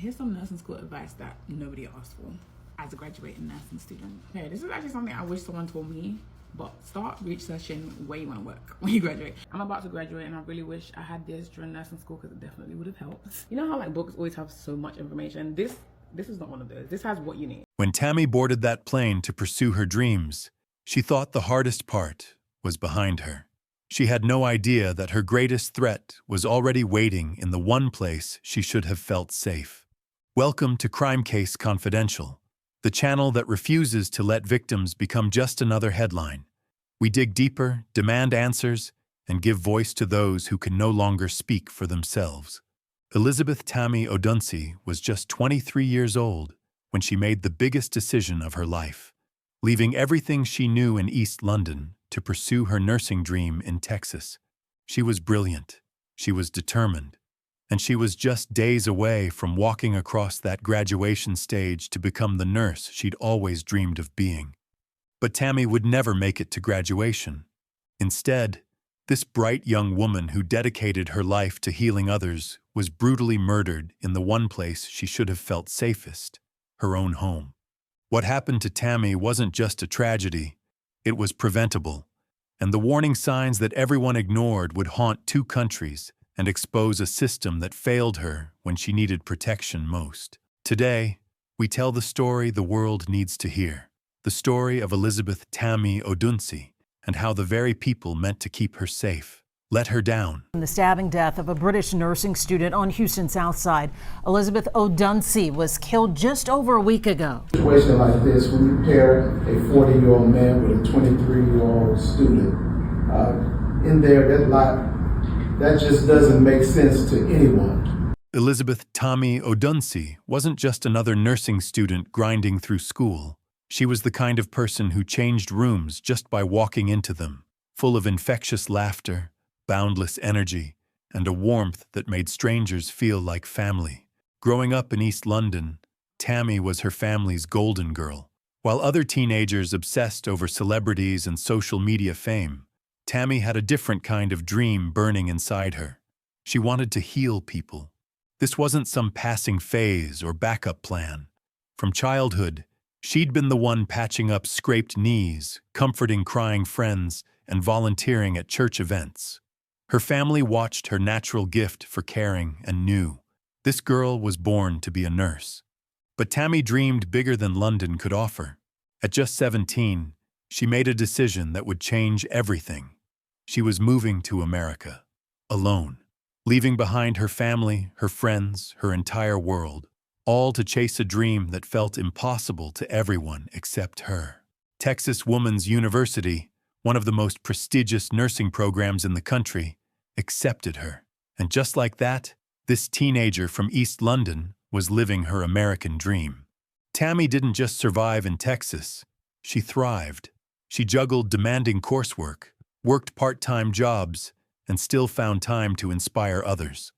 Here's some nursing school advice that nobody asked for as a graduating nursing student. Okay, this is actually something I wish someone told me, but start researching where you want to work when you graduate. I'm about to graduate and I really wish I had this during nursing school because it definitely would have helped. You know how like books always have so much information? This is not one of those. This has what you need. When Tammy boarded that plane to pursue her dreams, she thought the hardest part was behind her. She had no idea that her greatest threat was already waiting in the one place she should have felt safe. Welcome to Crime Case Confidential, the channel that refuses to let victims become just another headline. We dig deeper, demand answers, and give voice to those who can no longer speak for themselves. Elizabeth Tami Odunsi was just 23 years old when she made the biggest decision of her life, leaving everything she knew in East London to pursue her nursing dream in Texas. She was brilliant, she was determined, and she was just days away from walking across that graduation stage to become the nurse she'd always dreamed of being. But Tammy would never make it to graduation. Instead, this bright young woman who dedicated her life to healing others was brutally murdered in the one place she should have felt safest, her own home. What happened to Tammy wasn't just a tragedy, it was preventable, and the warning signs that everyone ignored would haunt two countries and expose a system that failed her when she needed protection most. Today, we tell the story the world needs to hear, the story of Elizabeth Tami Odunsi, and how the very people meant to keep her safe let her down. The stabbing death of a British nursing student on Houston's South Side, Elizabeth Odunsi, was killed just over a week ago. A situation like this, when you pair a 40-year-old man with a 23-year-old student, in there, that just doesn't make sense to anyone. Elizabeth Tami Odunsi wasn't just another nursing student grinding through school. She was the kind of person who changed rooms just by walking into them, full of infectious laughter, boundless energy, and a warmth that made strangers feel like family. Growing up in East London, Tammy was her family's golden girl. While other teenagers obsessed over celebrities and social media fame, Tammy had a different kind of dream burning inside her. She wanted to heal people. This wasn't some passing phase or backup plan. From childhood, she'd been the one patching up scraped knees, comforting crying friends, and volunteering at church events. Her family watched her natural gift for caring and knew this girl was born to be a nurse. But Tammy dreamed bigger than London could offer. At just 17, she made a decision that would change everything. She was moving to America, alone, leaving behind her family, her friends, her entire world, all to chase a dream that felt impossible to everyone except her. Texas Woman's University, one of the most prestigious nursing programs in the country, accepted her. And just like that, this teenager from East London was living her American dream. Tammy didn't just survive in Texas, she thrived. She juggled demanding coursework, worked part-time jobs, and still found time to inspire others.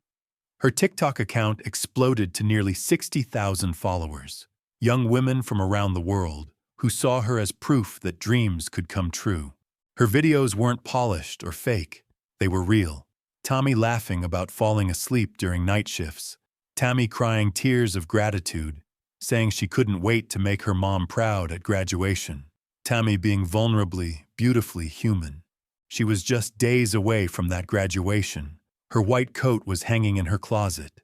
Her TikTok account exploded to nearly 60,000 followers, young women from around the world who saw her as proof that dreams could come true. Her videos weren't polished or fake, they were real. Tammy laughing about falling asleep during night shifts, Tammy crying tears of gratitude, saying she couldn't wait to make her mom proud at graduation. Tammy being vulnerably, beautifully human. She was just days away from that graduation. Her white coat was hanging in her closet.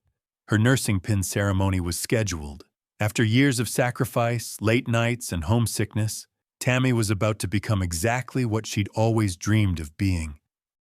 Her nursing pin ceremony was scheduled. After years of sacrifice, late nights, and homesickness, Tammy was about to become exactly what she'd always dreamed of being.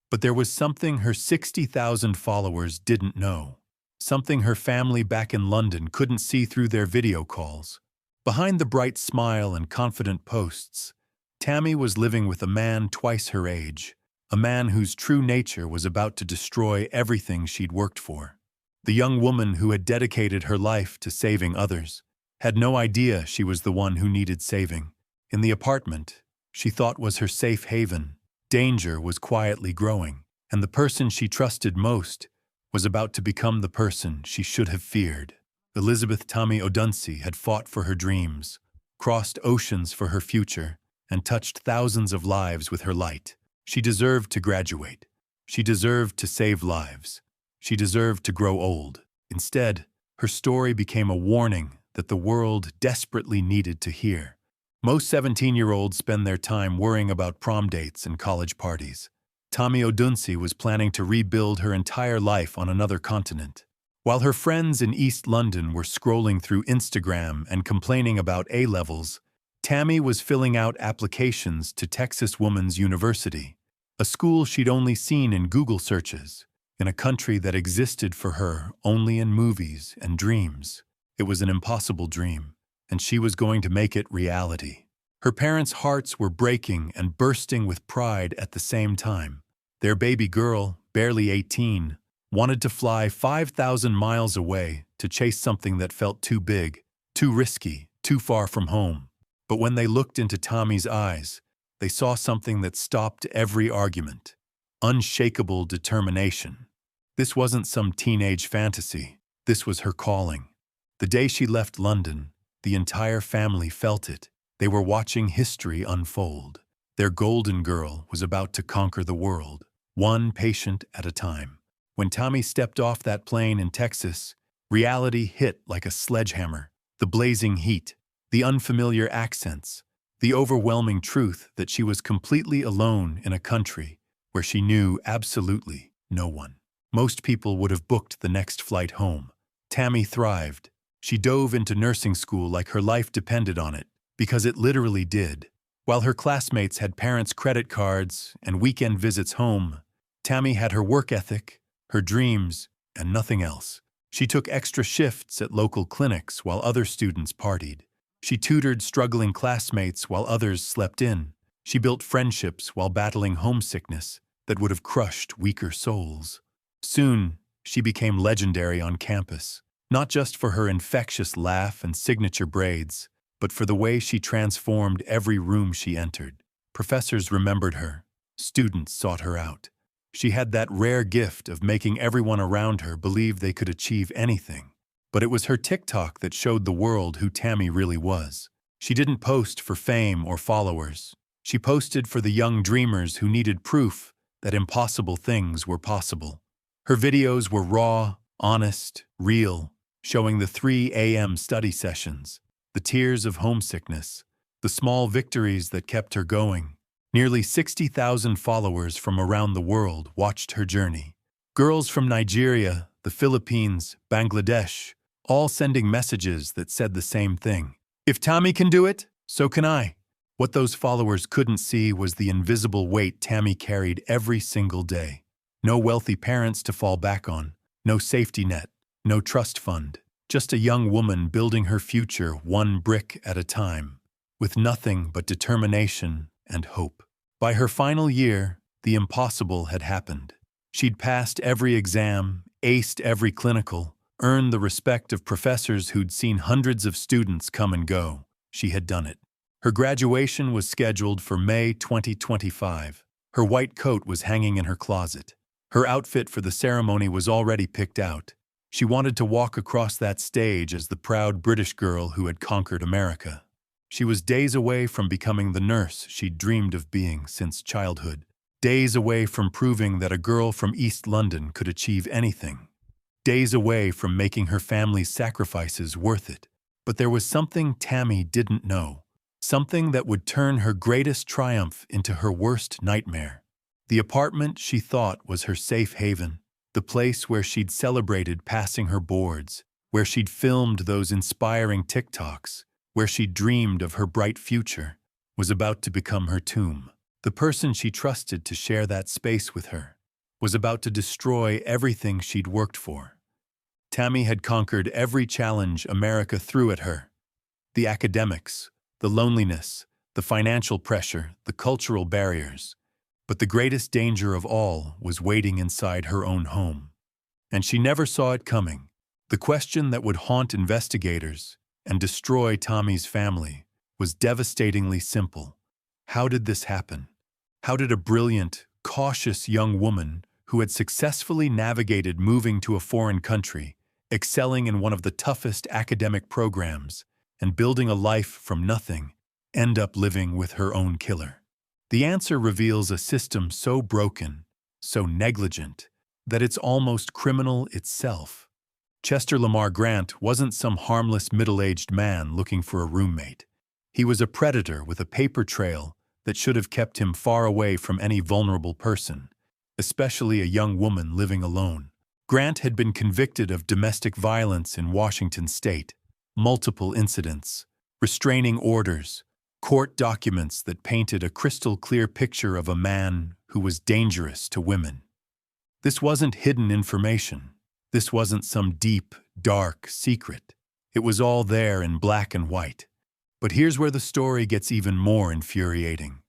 But there was something her 60,000 followers didn't know. Something her family back in London couldn't see through their video calls. Behind the bright smile and confident posts, Tammy was living with a man twice her age, a man whose true nature was about to destroy everything she'd worked for. The young woman who had dedicated her life to saving others had no idea she was the one who needed saving. In the apartment she thought was her safe haven, danger was quietly growing, and the person she trusted most was about to become the person she should have feared. Elizabeth Tami Odunsi had fought for her dreams, crossed oceans for her future, and touched thousands of lives with her light. She deserved to graduate. She deserved to save lives. She deserved to grow old. Instead, Her story became a warning that the world desperately needed to hear. Most 17-year-olds spend their time worrying about prom dates and college parties. Tami Odunsi was planning to rebuild her entire life on another continent. While her friends in East London were scrolling through Instagram and complaining about A-levels, Tammy was filling out applications to Texas Woman's University, a school she'd only seen in Google searches, in a country that existed for her only in movies and dreams. It was an impossible dream, and she was going to make it reality. Her parents' hearts were breaking and bursting with pride at the same time. Their baby girl, barely 18, wanted to fly 5,000 miles away to chase something that felt too big, too risky, too far from home. But when they looked into Tommy's eyes, they saw something that stopped every argument: unshakable determination. This wasn't some teenage fantasy. This was her calling. The day she left London, the entire family felt it. They were watching history unfold. Their golden girl was about to conquer the world, one patient at a time. When Tami stepped off that plane in Texas, reality hit like a sledgehammer. The blazing heat, the unfamiliar accents, the overwhelming truth that she was completely alone in a country where she knew absolutely no one. Most people would have booked the next flight home. Tami thrived. She dove into nursing school like her life depended on it, because it literally did. While her classmates had parents' credit cards and weekend visits home, Tami had her work ethic, her dreams, and nothing else. She took extra shifts at local clinics while other students partied. She tutored struggling classmates while others slept in. She built friendships while battling homesickness that would have crushed weaker souls. Soon, she became legendary on campus, not just for her infectious laugh and signature braids, but for the way she transformed every room she entered. Professors remembered her. Students sought her out. She had that rare gift of making everyone around her believe they could achieve anything. But it was her TikTok that showed the world who Tami really was. She didn't post for fame or followers. She posted for the young dreamers who needed proof that impossible things were possible. Her videos were raw, honest, real, showing the 3 a.m. study sessions, the tears of homesickness, the small victories that kept her going. Nearly 60,000 followers from around the world watched her journey. Girls from Nigeria, the Philippines, Bangladesh, all sending messages that said the same thing. If Tami can do it, so can I. What those followers couldn't see was the invisible weight Tami carried every single day. No wealthy parents to fall back on, no safety net, no trust fund. Just a young woman building her future one brick at a time, with nothing but determination and hope. By her final year, the impossible had happened. She'd passed every exam, aced every clinical, earned the respect of professors who'd seen hundreds of students come and go. She had done it. Her graduation was scheduled for May 2025. Her white coat was hanging in her closet. Her outfit for the ceremony was already picked out. She wanted to walk across that stage as the proud British girl who had conquered America. She was days away from becoming the nurse she'd dreamed of being since childhood. Days away from proving that a girl from East London could achieve anything. Days away from making her family's sacrifices worth it. But there was something Tami didn't know. Something that would turn her greatest triumph into her worst nightmare. The apartment she thought was her safe haven. The place where she'd celebrated passing her boards. Where she'd filmed those inspiring TikToks. Where she dreamed of her bright future, was about to become her tomb. The person she trusted to share that space with her was about to destroy everything she'd worked for. Tami had conquered every challenge America threw at her. The academics, the loneliness, the financial pressure, the cultural barriers. But the greatest danger of all was waiting inside her own home. And she never saw it coming. The question that would haunt investigators and destroy Tami's family was devastatingly simple. How did this happen? How did a brilliant, cautious young woman who had successfully navigated moving to a foreign country, excelling in one of the toughest academic programs, and building a life from nothing, end up living with her own killer? The answer reveals a system so broken, so negligent, that it's almost criminal itself. Chester Lamar Grant wasn't some harmless middle-aged man looking for a roommate. He was a predator with a paper trail that should have kept him far away from any vulnerable person, especially a young woman living alone. Grant had been convicted of domestic violence in Washington state, multiple incidents, restraining orders, court documents that painted a crystal-clear picture of a man who was dangerous to women. This wasn't hidden information. This wasn't some deep, dark secret. It was all there in black and white. But here's where the story gets even more infuriating.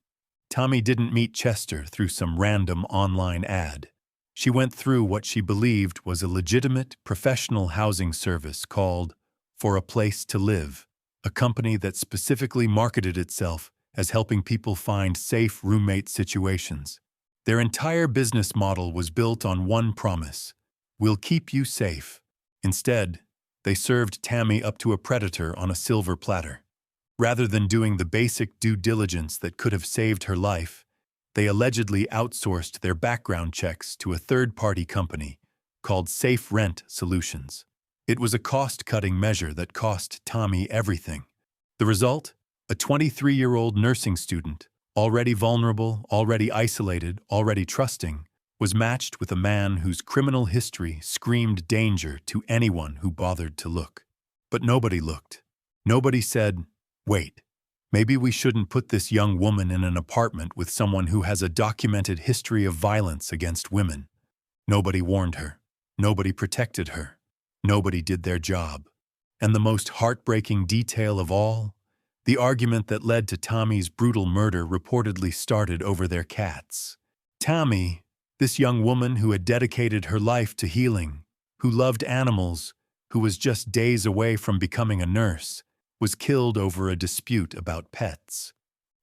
Tami didn't meet Chester through some random online ad. She went through what she believed was a legitimate, professional housing service called For a Place to Live, a company that specifically marketed itself as helping people find safe roommate situations. Their entire business model was built on one promise: we'll keep you safe. Instead, they served Tammy up to a predator on a silver platter. Rather than doing the basic due diligence that could have saved her life, they allegedly outsourced their background checks to a third-party company called Safe Rent Solutions. It was a cost-cutting measure that cost Tami everything. The result? A 23-year-old nursing student, already vulnerable, already isolated, already trusting, was matched with a man whose criminal history screamed danger to anyone who bothered to look. But nobody looked. Nobody said, "Wait, maybe we shouldn't put this young woman in an apartment with someone who has a documented history of violence against women." Nobody warned her. Nobody protected her. Nobody did their job. And the most heartbreaking detail of all, the argument that led to Tami's brutal murder reportedly started over their cats. Tami, this young woman who had dedicated her life to healing, who loved animals, who was just days away from becoming a nurse, was killed over a dispute about pets.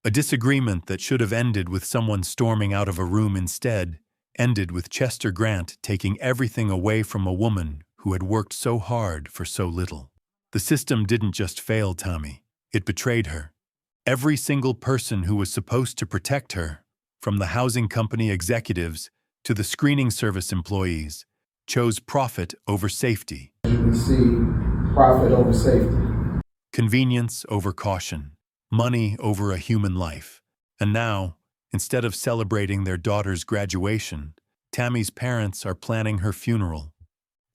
A disagreement that should have ended with someone storming out of a room instead ended with Chester Grant taking everything away from a woman who had worked so hard for so little. The system didn't just fail Tami, it betrayed her. Every single person who was supposed to protect her, from the housing company executives to the screening service employees, chose profit over safety. You can see profit over safety. Convenience over caution, money over a human life. And now, instead of celebrating their daughter's graduation, Tami's parents are planning her funeral.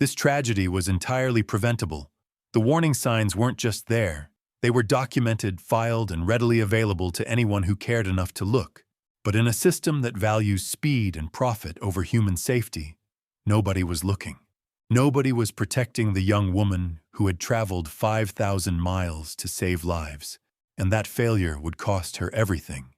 This tragedy was entirely preventable. The warning signs weren't just there. They were documented, filed, and readily available to anyone who cared enough to look. But in a system that values speed and profit over human safety, nobody was looking. Nobody was protecting the young woman who had traveled 5,000 miles to save lives, and that failure would cost her everything.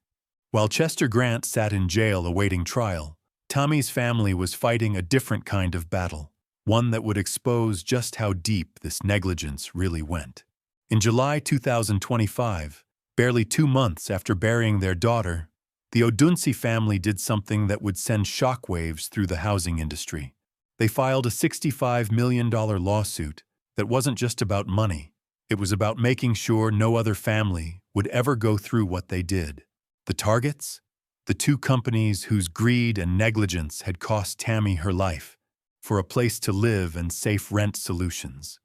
While Chester Grant sat in jail awaiting trial, Tami's family was fighting a different kind of battle, one that would expose just how deep this negligence really went. In July 2025, barely 2 months after burying their daughter, the Odunsi family did something that would send shockwaves through the housing industry. They filed a $65 million lawsuit that wasn't just about money. It was about making sure no other family would ever go through what they did. The targets? The two companies whose greed and negligence had cost Tami her life, For a Place to Live and Safe Rent Solutions.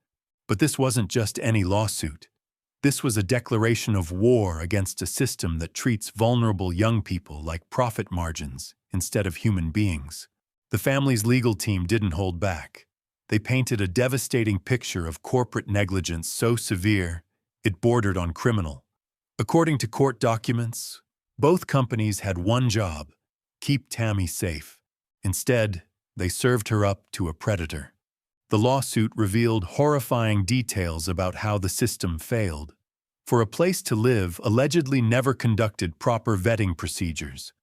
But this wasn't just any lawsuit. This was a declaration of war against a system that treats vulnerable young people like profit margins instead of human beings. The family's legal team didn't hold back. They painted a devastating picture of corporate negligence so severe it bordered on criminal. According to court documents, both companies had one job: keep Tami safe. Instead, they served her up to a predator. The lawsuit revealed horrifying details about how the system failed. For a Place to Live allegedly never conducted proper vetting procedures.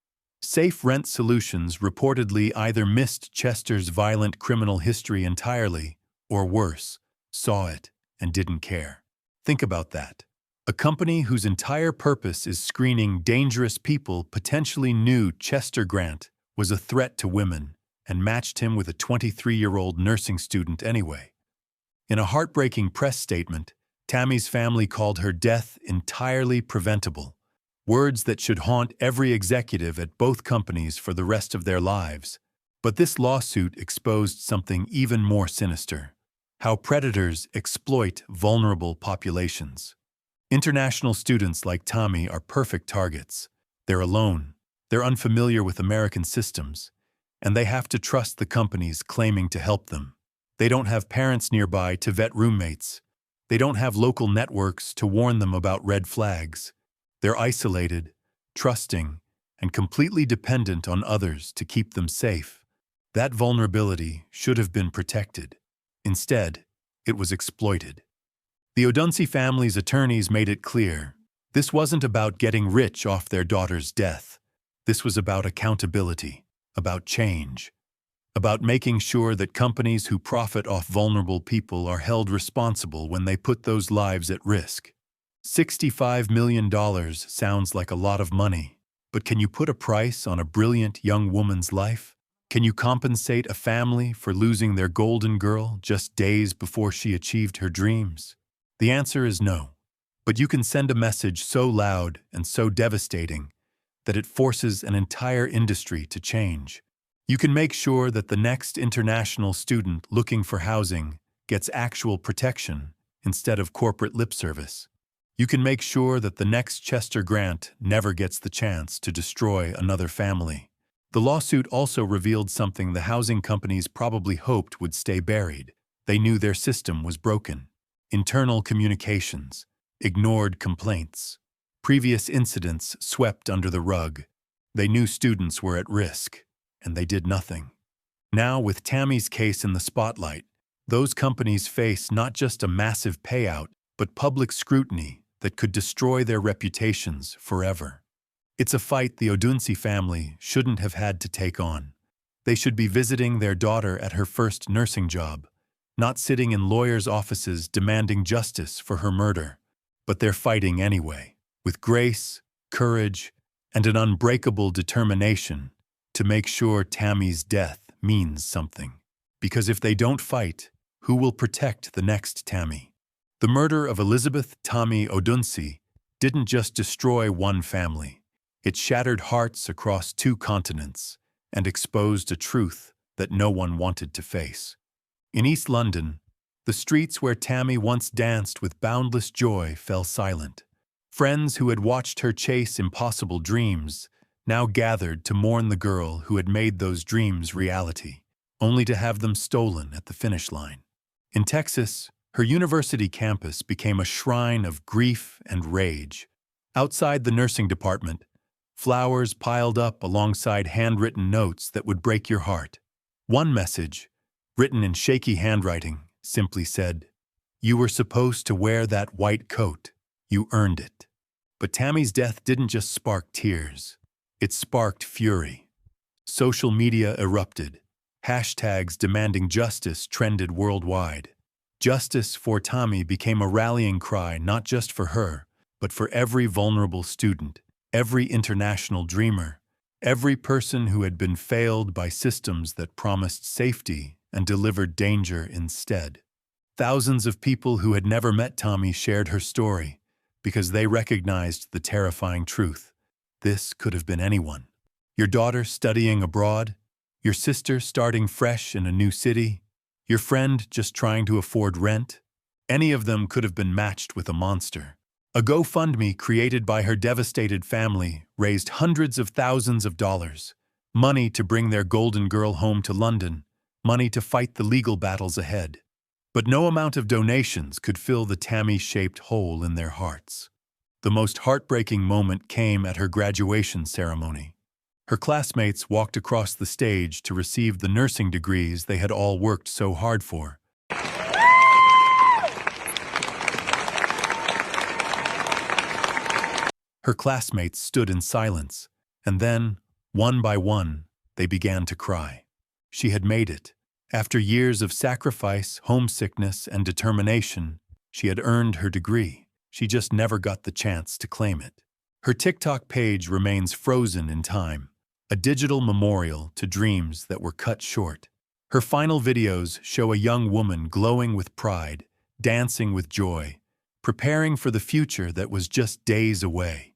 Safe Rent Solutions reportedly either missed Chester's violent criminal history entirely, or worse, saw it and didn't care. Think about that. A company whose entire purpose is screening dangerous people potentially knew Chester Grant was a threat to women and matched him with a 23-year-old nursing student anyway. In a heartbreaking press statement, Tami's family called her death entirely preventable. Words that should haunt every executive at both companies for the rest of their lives. But this lawsuit exposed something even more sinister. How predators exploit vulnerable populations. International students like Tami are perfect targets. They're alone, they're unfamiliar with American systems, and they have to trust the companies claiming to help them. They don't have parents nearby to vet roommates. They don't have local networks to warn them about red flags. They're isolated, trusting, and completely dependent on others to keep them safe. That vulnerability should have been protected. Instead, it was exploited. The Odunsi family's attorneys made it clear, this wasn't about getting rich off their daughter's death. This was about accountability, about change, about making sure that companies who profit off vulnerable people are held responsible when they put those lives at risk. $65 million sounds like a lot of money, but can you put a price on a brilliant young woman's life? Can you compensate a family for losing their golden girl just days before she achieved her dreams? The answer is no. But you can send a message so loud and so devastating that it forces an entire industry to change. You can make sure that the next international student looking for housing gets actual protection instead of corporate lip service. You can make sure that the next Chester Grant never gets the chance to destroy another family. The lawsuit also revealed something the housing companies probably hoped would stay buried. They knew their system was broken. Internal communications, ignored complaints, previous incidents swept under the rug. They knew students were at risk, and they did nothing. Now, with Tammy's case in the spotlight, those companies face not just a massive payout, but public scrutiny that could destroy their reputations forever. It's a fight the Odunsi family shouldn't have had to take on. They should be visiting their daughter at her first nursing job, not sitting in lawyers' offices demanding justice for her murder. But they're fighting anyway, with grace, courage, and an unbreakable determination to make sure Tammy's death means something. Because if they don't fight, who will protect the next Tammy? The murder of Elizabeth Tami Odunsi didn't just destroy one family. It shattered hearts across 2 continents and exposed a truth that no one wanted to face. In East London, the streets where Tammy once danced with boundless joy fell silent. Friends who had watched her chase impossible dreams now gathered to mourn the girl who had made those dreams reality, only to have them stolen at the finish line. In Texas, her university campus became a shrine of grief and rage. Outside the nursing department, flowers piled up alongside handwritten notes that would break your heart. One message, written in shaky handwriting, simply said, "You were supposed to wear that white coat. You earned it." But Tammy's death didn't just spark tears. It sparked fury. Social media erupted. Hashtags demanding justice trended worldwide. Justice for Tami became a rallying cry not just for her, but for every vulnerable student, every international dreamer, every person who had been failed by systems that promised safety and delivered danger instead. Thousands of people who had never met Tami shared her story because they recognized the terrifying truth. This could have been anyone. Your daughter studying abroad, your sister starting fresh in a new city, your friend just trying to afford rent. Any of them could have been matched with a monster. A GoFundMe created by her devastated family raised hundreds of thousands of dollars, money to bring their golden girl home to London, money to fight the legal battles ahead. But no amount of donations could fill the Tammy-shaped hole in their hearts. The most heartbreaking moment came at her graduation ceremony. Her classmates walked across the stage to receive the nursing degrees they had all worked so hard for. Her classmates stood in silence, and then, one by one, they began to cry. She had made it. After years of sacrifice, homesickness, and determination, she had earned her degree. She just never got the chance to claim it. Her TikTok page remains frozen in time, a digital memorial to dreams that were cut short. Her final videos show a young woman glowing with pride, dancing with joy, preparing for the future that was just days away.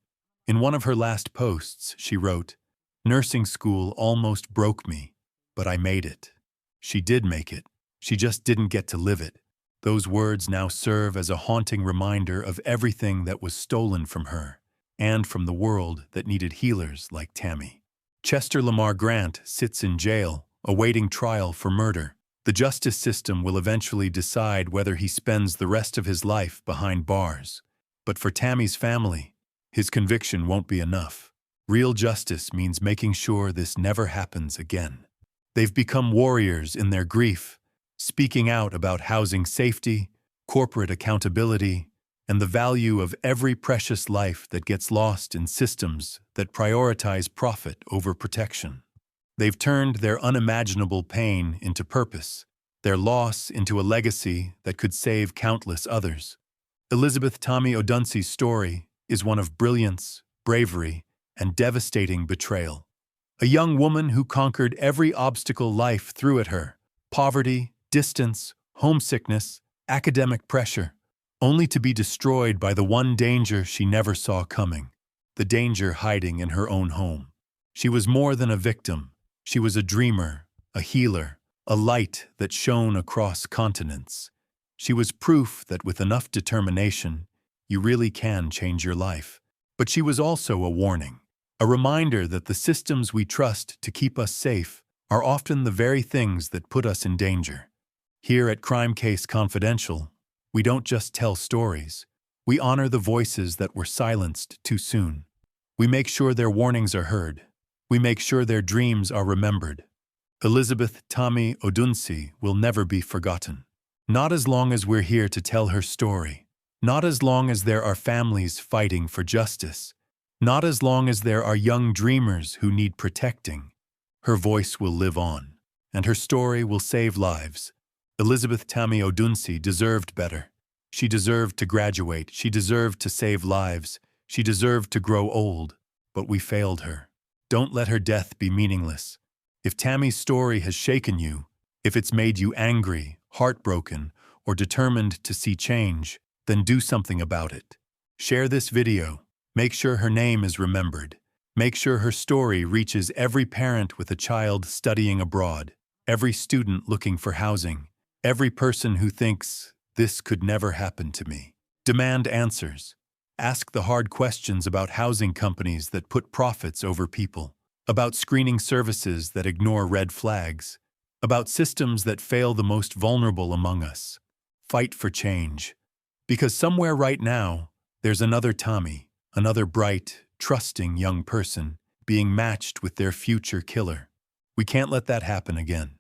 In one of her last posts, she wrote, "Nursing school almost broke me, but I made it." She did make it. She just didn't get to live it. Those words now serve as a haunting reminder of everything that was stolen from her, and from the world that needed healers like Tammy. Chester Lamar Grant sits in jail, awaiting trial for murder. The justice system will eventually decide whether he spends the rest of his life behind bars. But for Tammy's family, his conviction won't be enough. Real justice means making sure this never happens again. They've become warriors in their grief, speaking out about housing safety, corporate accountability, and the value of every precious life that gets lost in systems that prioritize profit over protection. They've turned their unimaginable pain into purpose, their loss into a legacy that could save countless others. Elizabeth Tami Odunsi's story is one of brilliance, bravery, and devastating betrayal. A young woman who conquered every obstacle life threw at her: poverty, distance, homesickness, academic pressure, only to be destroyed by the one danger she never saw coming, the danger hiding in her own home. She was more than a victim. She was a dreamer, a healer, a light that shone across continents. She was proof that with enough determination, you really can change your life. But she was also a warning, a reminder that the systems we trust to keep us safe are often the very things that put us in danger. Here at Crime Case Confidential, we don't just tell stories. We honor the voices that were silenced too soon. We make sure their warnings are heard. We make sure their dreams are remembered. Elizabeth Tami Odunsi will never be forgotten. Not as long as we're here to tell her story. Not as long as there are families fighting for justice. Not as long as there are young dreamers who need protecting. Her voice will live on, and her story will save lives. Elizabeth Tami Odunsi deserved better. She deserved to graduate. She deserved to save lives. She deserved to grow old. But we failed her. Don't let her death be meaningless. If Tammy's story has shaken you, if it's made you angry, heartbroken, or determined to see change, then do something about it. Share this video. Make sure her name is remembered. Make sure her story reaches every parent with a child studying abroad, every student looking for housing, every person who thinks, this could never happen to me. Demand answers. Ask the hard questions about housing companies that put profits over people, about screening services that ignore red flags, about systems that fail the most vulnerable among us. Fight for change. Because somewhere right now, there's another Tammy, another bright, trusting young person being matched with their future killer. We can't let that happen again.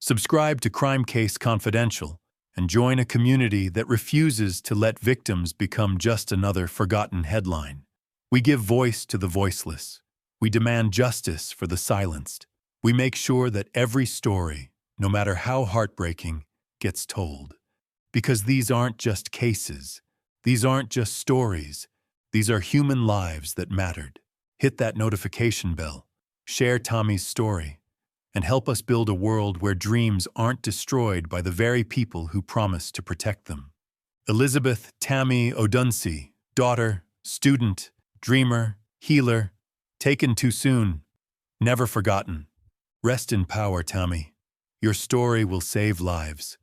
Subscribe to Crime Case Confidential and join a community that refuses to let victims become just another forgotten headline. We give voice to the voiceless. We demand justice for the silenced. We make sure that every story, no matter how heartbreaking, gets told. Because these aren't just cases. These aren't just stories. These are human lives that mattered. Hit that notification bell. Share Tammy's story. And help us build a world where dreams aren't destroyed by the very people who promise to protect them. Elizabeth Tami Odunsi, daughter, student, dreamer, healer, taken too soon, never forgotten. Rest in power, Tammy. Your story will save lives.